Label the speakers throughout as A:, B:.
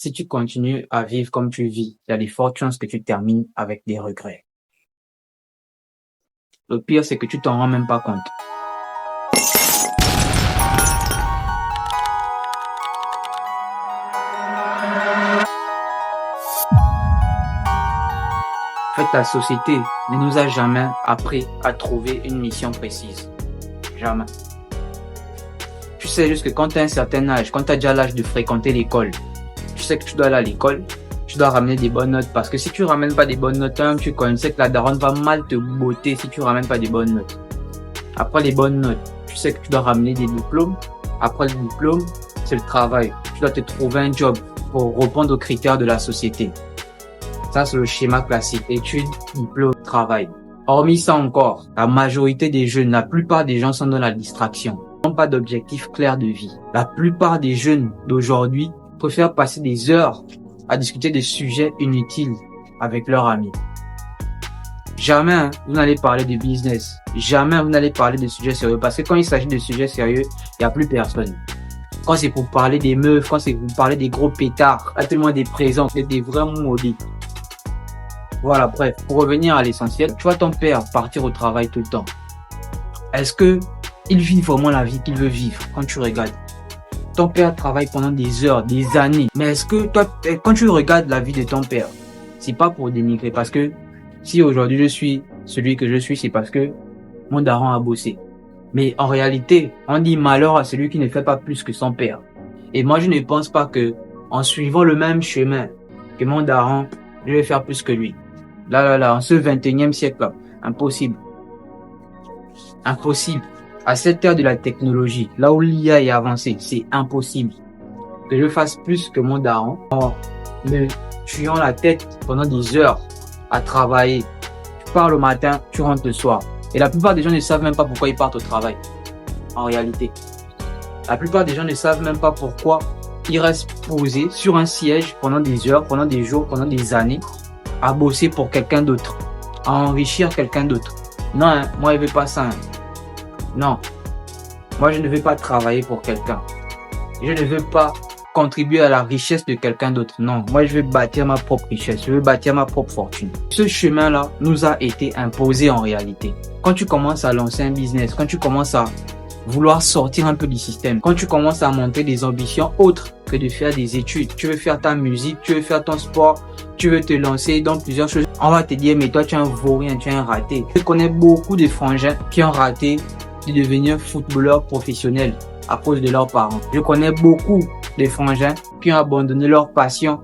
A: Si tu continues à vivre comme tu vis, il y a des fortes chances que tu termines avec des regrets. Le pire, c'est que tu t'en rends même pas compte. En fait, la société ne nous a jamais appris à trouver une mission précise. Jamais. Tu sais juste que quand tu as un certain âge, quand tu as déjà l'âge de fréquenter l'école, tu sais que tu dois aller à l'école, tu dois ramener des bonnes notes. Parce que si tu ramènes pas des bonnes notes, tu connais que la daronne va mal te botter si tu ramènes pas des bonnes notes. Après les bonnes notes, tu sais que tu dois ramener des diplômes. Après le diplôme, c'est le travail. Tu dois te trouver un job pour répondre aux critères de la société. Ça, c'est le schéma classique. Études, diplôme, travail. Hormis ça encore, la majorité des jeunes, la plupart des gens sont dans la distraction. Ils n'ont pas d'objectif clair de vie. La plupart des jeunes d'aujourd'hui préfèrent passer des heures à discuter des sujets inutiles avec leurs amis. Jamais vous n'allez parler de business. Jamais vous n'allez parler de sujets sérieux. Parce que quand il s'agit de sujets sérieux, il n'y a plus personne. Quand c'est pour parler des meufs, quand c'est pour parler des gros pétards, là, tout le monde est présent, c'est des vrais maudits. Voilà, bref, pour revenir à l'essentiel, tu vois ton père partir au travail tout le temps. Est-ce que il vit vraiment la vie qu'il veut vivre quand tu regardes? Ton père travaille pendant des heures, des années. Mais est-ce que toi, quand tu regardes la vie de ton père, c'est pas pour dénigrer, parce que si aujourd'hui je suis celui que je suis, c'est parce que mon daron a bossé. Mais en réalité, on dit malheur à celui qui ne fait pas plus que son père. Et moi, je ne pense pas que en suivant le même chemin que mon daron, je vais faire plus que lui. Là, en ce 21e siècle-là, impossible. Impossible. À cette ère de la technologie, là où l'IA est avancée, c'est impossible que je fasse plus que mon daron en me tuant la tête pendant des heures à travailler. Tu pars le matin, tu rentres le soir. Et la plupart des gens ne savent même pas pourquoi ils partent au travail. En réalité. La plupart des gens ne savent même pas pourquoi ils restent posés sur un siège pendant des heures, pendant des jours, pendant des années, à bosser pour quelqu'un d'autre, à enrichir quelqu'un d'autre. Non, moi je veux pas ça. Non, moi je ne veux pas travailler pour quelqu'un. Je ne veux pas contribuer à la richesse de quelqu'un d'autre. Non, moi je veux bâtir ma propre richesse, je veux bâtir ma propre fortune. Ce chemin-là nous a été imposé en réalité. Quand tu commences à lancer un business, quand tu commences à vouloir sortir un peu du système, quand tu commences à monter des ambitions autres que de faire des études, tu veux faire ta musique, tu veux faire ton sport, tu veux te lancer dans plusieurs choses, on va te dire mais toi tu es un vaurien, tu es un raté. Je connais beaucoup de frangins qui ont raté de devenir footballeurs professionnels à cause de leurs parents. Je connais beaucoup de frangins qui ont abandonné leur passion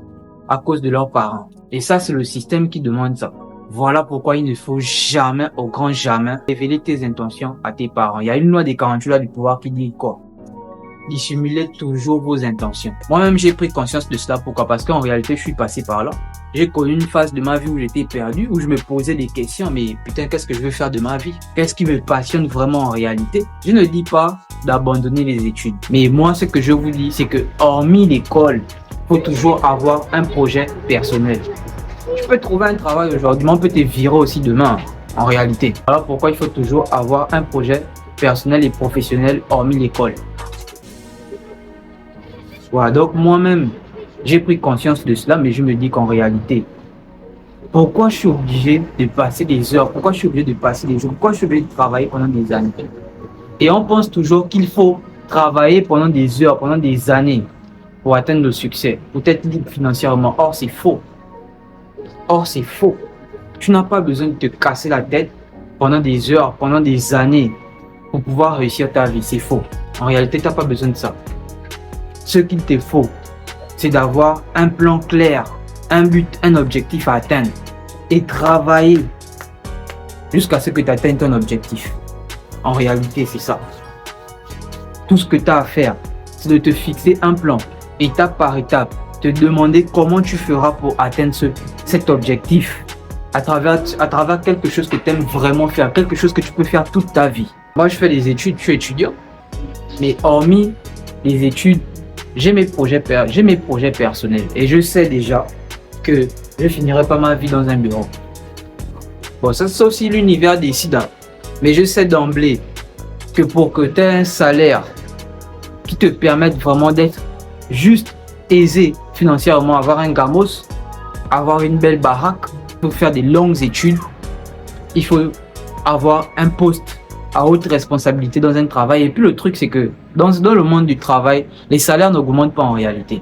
A: à cause de leurs parents. Et ça, c'est le système qui demande ça. Voilà pourquoi il ne faut jamais, au grand jamais, révéler tes intentions à tes parents. Il y a une loi des 48 lois du pouvoir qui dit quoi? Dissimulez toujours vos intentions. Moi-même, j'ai pris conscience de cela. Pourquoi? Parce qu'en réalité, je suis passé par là. J'ai connu une phase de ma vie où j'étais perdu, où je me posais des questions. Mais putain, qu'est-ce que je veux faire de ma vie? Qu'est-ce qui me passionne vraiment en réalité? Je ne dis pas d'abandonner les études. Mais moi, ce que je vous dis, c'est que hormis l'école, il faut toujours avoir un projet personnel. Tu peux trouver un travail aujourd'hui, mais on peut te virer aussi demain, en réalité. Alors pourquoi il faut toujours avoir un projet personnel et professionnel hormis l'école? Voilà, donc moi-même, j'ai pris conscience de cela, mais je me dis qu'en réalité, pourquoi je suis obligé de passer des heures, pourquoi je suis obligé de passer des jours, pourquoi je suis obligé de travailler pendant des années? Et on pense toujours qu'il faut travailler pendant des heures, pendant des années pour atteindre le succès, pour être libre financièrement. Or, c'est faux. Or, c'est faux. Tu n'as pas besoin de te casser la tête pendant des heures, pendant des années pour pouvoir réussir ta vie. C'est faux. En réalité, tu n'as pas besoin de ça. Ce qu'il te faut, c'est d'avoir un plan clair, un but, un objectif à atteindre et travailler jusqu'à ce que tu atteignes ton objectif. En réalité, c'est ça. Tout ce que tu as à faire, c'est de te fixer un plan, étape par étape, te demander comment tu feras pour atteindre cet objectif à travers quelque chose que tu aimes vraiment faire, quelque chose que tu peux faire toute ta vie. Moi, je fais des études, je suis étudiant, mais hormis les études, j'ai mes projets personnels et je sais déjà que je finirai pas ma vie dans un bureau. Bon, ça c'est aussi l'univers décide, mais je sais d'emblée que pour que tu aies un salaire qui te permette vraiment d'être juste aisé financièrement, avoir un gamos, avoir une belle baraque, il faut faire des longues études, il faut avoir un poste à haute responsabilité dans un travail. Et puis le truc, c'est que dans le monde du travail, les salaires n'augmentent pas en réalité.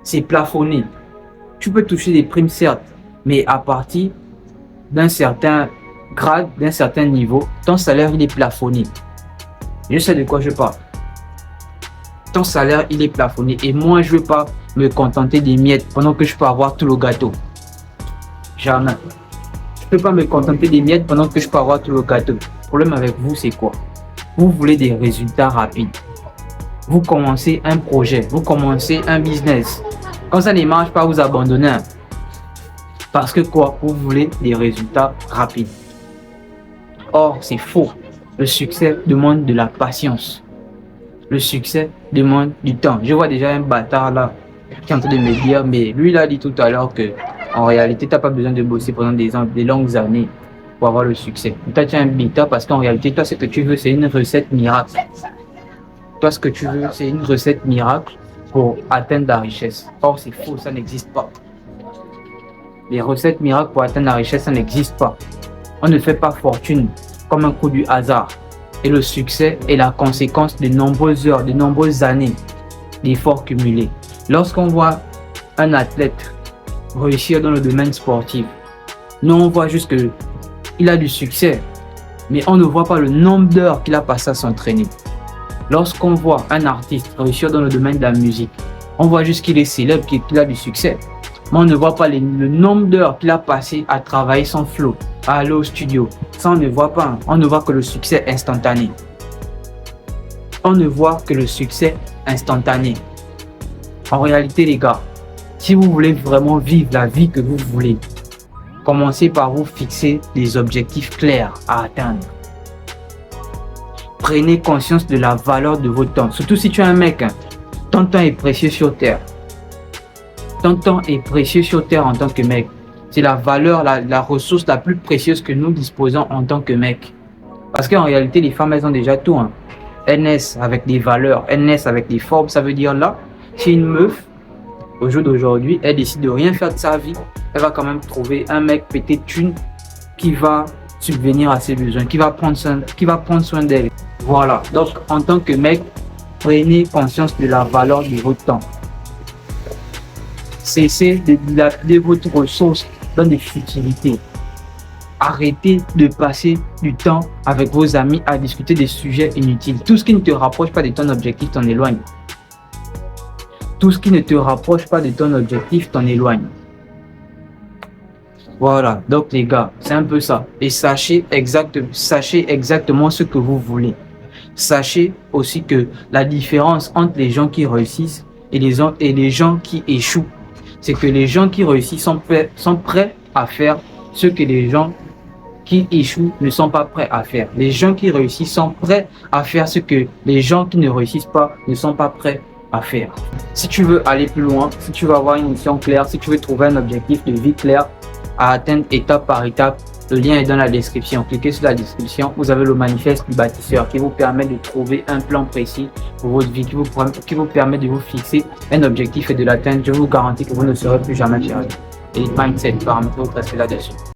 A: C'est plafonné. Tu peux toucher des primes, certes, mais à partir d'un certain grade, d'un certain niveau, ton salaire, il est plafonné. Je sais de quoi je parle. Ton salaire, il est plafonné. Et moi, je ne veux pas me contenter des miettes pendant que je peux avoir tout le gâteau. Jamais. Je ne peux pas me contenter des miettes pendant que je peux avoir tout le gâteau. Le problème avec vous, c'est quoi? Vous voulez des résultats rapides. Vous commencez un projet, vous commencez un business. Quand ça ne marche pas, vous abandonnez. Parce que quoi? Vous voulez des résultats rapides. Or, c'est faux. Le succès demande de la patience. Le succès demande du temps. Je vois déjà un bâtard là qui est en train de me dire, mais lui il a dit tout à l'heure que en réalité, tu n'as pas besoin de bosser pendant des longues années pour avoir le succès. Toi, tu es un bêta parce qu'en réalité, toi, ce que tu veux, c'est une recette miracle. Toi, ce que tu veux, c'est une recette miracle pour atteindre la richesse. Or, c'est faux, ça n'existe pas. Les recettes miracles pour atteindre la richesse, ça n'existe pas. On ne fait pas fortune comme un coup du hasard. Et le succès est la conséquence de nombreuses heures, de nombreuses années d'efforts cumulés. Lorsqu'on voit un athlète réussir dans le domaine sportif, nous on voit juste qu'il a du succès, mais on ne voit pas le nombre d'heures qu'il a passé à s'entraîner. Lorsqu'on voit un artiste réussir dans le domaine de la musique, on voit juste qu'il est célèbre, qu'il a du succès. Mais on ne voit pas le nombre d'heures qu'il a passé à travailler sans flow, à aller au studio. Ça, on ne voit pas. On ne voit que le succès instantané. On ne voit que le succès instantané. En réalité, les gars, si vous voulez vraiment vivre la vie que vous voulez, commencez par vous fixer des objectifs clairs à atteindre. Prenez conscience de la valeur de votre temps. Surtout si tu es un mec, ton temps est précieux sur Terre. Ton temps est précieux sur Terre en tant que mec. C'est la valeur, la ressource la plus précieuse que nous disposons en tant que mec. Parce qu'en réalité, les femmes, elles ont déjà tout. Elles naissent avec des valeurs, elles naissent avec des formes. Ça veut dire là, si une meuf, au jour d'aujourd'hui, elle décide de rien faire de sa vie, elle va quand même trouver un mec pété de thunes qui va subvenir à ses besoins, qui va prendre soin d'elle. Voilà. Donc, en tant que mec, prenez conscience de la valeur de votre temps. Cessez de dilapider votre ressource dans des futilités. Arrêtez de passer du temps avec vos amis à discuter des sujets inutiles. Tout ce qui ne te rapproche pas de ton objectif t'en éloigne. Tout ce qui ne te rapproche pas de ton objectif t'en éloigne. Voilà, donc les gars, c'est un peu ça. Et sachez exactement ce que vous voulez. Sachez aussi que la différence entre les gens qui réussissent et les gens qui échouent, c'est que les gens qui réussissent sont prêts à faire ce que les gens qui échouent ne sont pas prêts à faire. Les gens qui réussissent sont prêts à faire ce que les gens qui ne réussissent pas ne sont pas prêts à faire. Si tu veux aller plus loin, si tu veux avoir une mission claire, si tu veux trouver un objectif de vie clair à atteindre étape par étape, le lien est dans la description. Cliquez sur la description, vous avez le manifeste du bâtisseur qui vous permet de trouver un plan précis pour votre vie, qui vous permet de vous fixer un objectif et de l'atteindre. Je vous garantis que vous ne serez plus jamais perdu. Et Mindset, paramétrer votre aspect là-dessus.